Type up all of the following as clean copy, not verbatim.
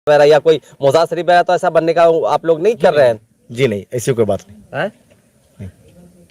वगैरह या कोई मज़ार शरीफ वगैरह, तो ऐसा बनने का आप लोग नहीं कर रहे हैं? जी नहीं, ऐसी कोई बात नहीं है?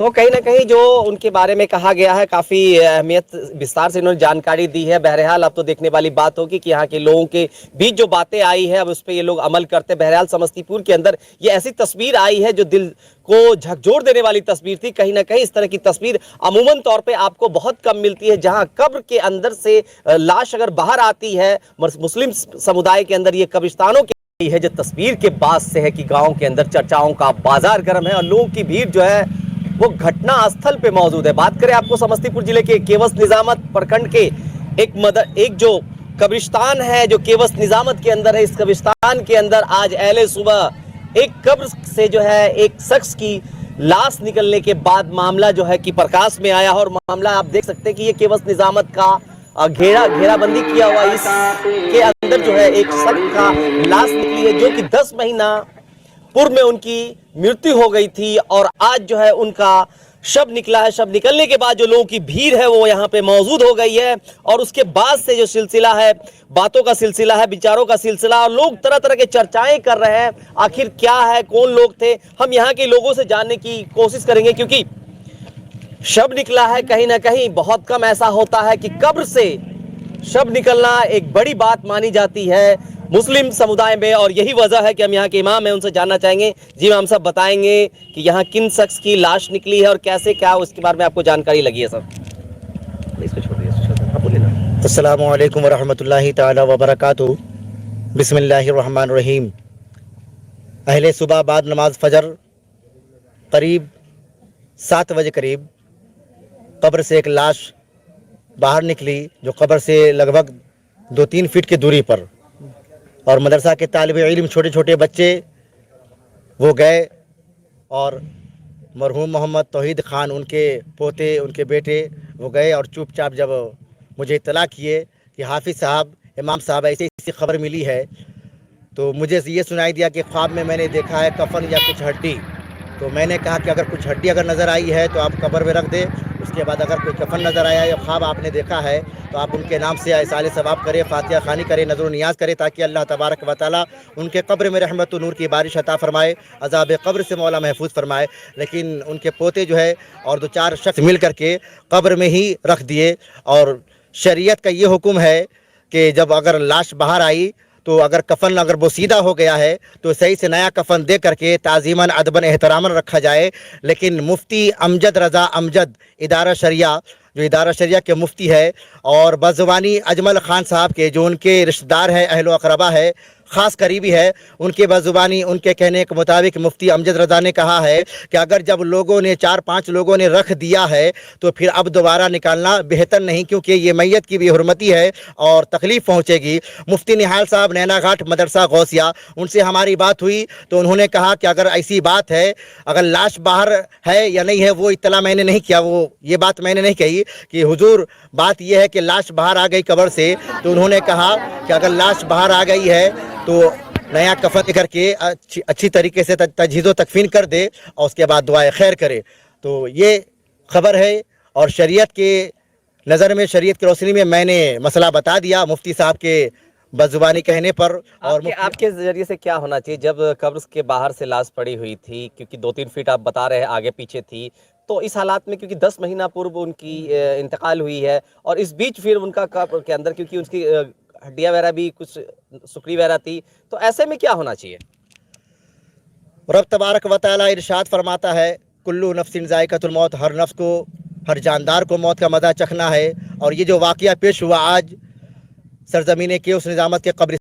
तो कहीं ना कहीं जो उनके बारे में कहा गया है, काफी अहमियत विस्तार से इन्होंने जानकारी दी है। बहरहाल अब तो देखने वाली बात होगी कि यहाँ के लोगों के बीच जो बातें आई है अब उस पर ये लोग अमल करते हैं। बहरहाल समस्तीपुर के अंदर ये ऐसी तस्वीर आई है जो दिल को झकझोर देने वाली तस्वीर थी। कहीं ना कहीं इस तरह की तस्वीर अमूमन तौर पे आपको बहुत कम मिलती है, जहां कब्र के अंदर से लाश अगर बाहर आती है। मुस्लिम समुदाय के अंदर ये कब्रिस्तानों की है जो तस्वीर के बाद से है कि गाँव के अंदर चर्चाओं का बाजार गर्म है और लोगों की भीड़ जो है वो घटना स्थल पे मौजूद है। बात करें आपको समस्तीपुर जिले के केवस निजामत प्रखंड के एक जो कब्रिस्तान है जो केवस निजामत के अंदर है, इस कब्रिस्तान के अंदर आज अहले सुबह एक कब्र से जो है एक शख्स की लाश निकलने के बाद मामला जो है कि प्रकाश में आया। और मामला आप देख सकते हैं कि ये केवस निजामत का घेराबंदी किया हुआ इस के अंदर जो है एक शख्स का लाश निकली है जो कि 10 महीना पूर्व में उनकी मृत्यु हो गई थी और आज जो है उनका शव निकला है। शव निकलने के बाद जो लोगों की भीड़ है वो यहाँ पे मौजूद हो गई है और उसके बाद से जो सिलसिला है, बातों का सिलसिला है, विचारों का सिलसिला, और लोग तरह तरह के चर्चाएं कर रहे हैं। आखिर क्या है, कौन लोग थे, हम यहाँ के लोगों से जानने की कोशिश करेंगे, क्योंकि शव निकला है। कहीं ना कहीं बहुत कम ऐसा होता है कि कब्र से शव निकलना एक बड़ी बात मानी जाती है मुस्लिम समुदाय में, और यही वजह है कि हम यहाँ के इमाम हैं, उनसे जानना चाहेंगे। जी इमाम साहब, बताएंगे कि यहाँ किन शख्स की लाश निकली है और कैसे क्या उसके बारे में आपको जानकारी लगी है सर? इसको छोड़िए, अस्सलामु अलैकुम व रहमतुल्लाहि ताला व बरकातुहू। बिस्मिल्लाहिर्रहमानिर्रहीम। अहले सुबह बाद नमाज फजर करीब 7 बजे करीब कब्र से एक लाश बाहर निकली, जो कब्र से लगभग 2-3 फीट की दूरी पर, और मदरसा के तालिब इल्म छोटे छोटे बच्चे वो गए और मरहूम मोहम्मद तौहीद ख़ान, उनके पोते, उनके बेटे, वो गए और चुपचाप जब मुझे इत्तला किए कि हाफिज़ साहब, इमाम साहब ऐसी खबर मिली है, तो मुझे ये सुनाई दिया कि ख्वाब में मैंने देखा है कफन या कुछ हड्डी। तो मैंने कहा कि अगर कुछ हड्डी अगर नज़र आई है तो आप कब्र में रख दें, उसके बाद अगर कोई कफन नज़र आया या ख्वाब आपने देखा है तो आप उनके नाम से इसाले सवाब करें, फातिहा खानी करें, नज़र नियाज करें, ताकि अल्लाह तबारक व तआला उनके कब्र में रहमत व नूर की बारिश अता फरमाए, अज़ाब कब्र से मौला महफूज फरमाए। लेकिन उनके पोते जो है और 2-4 शख्स मिल करके कब्र में ही रख दिए। और शरीयत का ये हुक्म है कि जब अगर लाश बाहर आई तो अगर कफन अगर बोसीदा हो गया है तो सही से नया कफन दे करके ताज़ीमन अदबन एहतरामन रखा जाए। लेकिन मुफ्ती अमजद रज़ा अमजद इदारा शरिया, जो इदारा शरिया के मुफ्ती है, और बज़ुबानी अजमल ख़ान साहब के जो उनके रिश्तेदार हैं, अहल अक़रबा है, ख़ास करीबी है, उनके बज़ुबानी उनके कहने के मुताबिक मुफ्ती अमजद रज़ा ने कहा है कि अगर जब लोगों ने 4-5 लोगों ने रख दिया है तो फिर अब दोबारा निकालना बेहतर नहीं, क्योंकि ये मैयत की भी हुर्मती है और तकलीफ़ पहुँचेगी। मुफ्ती निहाल साहब नैना घाट मदरसा गौसिया, उनसे हमारी बात हुई तो उन्होंने कहा कि अगर ऐसी बात है, अगर लाश बाहर है या नहीं है वो इत्तला मैंने नहीं किया, वो ये बात मैंने नहीं कही कि हुजूर बात यह है कि लाश बाहर आ गई कब्र से। तो उन्होंने कहा कि अगर लाश बाहर आ गई है तो नया कफन करके अच्छी तरीके से तजहीज़ व तकफीन कर दे और उसके बाद दुआए खैर करे। तो ये खबर है और शरीयत के नज़र में, शरीयत की रोशनी में मैंने मसला बता दिया मुफ्ती साहब के बज़ुबानी कहने पर। और आपके ज़रिए से क्या होना चाहिए जब कब्र के बाहर से लाश पड़ी हुई थी, क्योंकि 2-3 फीट आप बता रहे हैं आगे पीछे थी, तो इस हालात में क्योंकि 10 महीना पूर्व उनकी इंतकाल हुई है और इस बीच फिर उनका कब्र के अंदर क्योंकि उसकी हड्डियाँ वगैरह भी कुछ सुकड़ी वगैरह थी, तो ऐसे में क्या होना चाहिए? रब तबारक व तआला इरशाद फरमाता है, कुल्लु नफ्सिन ज़ाइक़तुल मौत, हर नफ्स को, हर जानदार को मौत का मज़ा चखना है। और ये जो वाक़या पेश हुआ आज सरज़मीन केवस निज़ामत के कब्र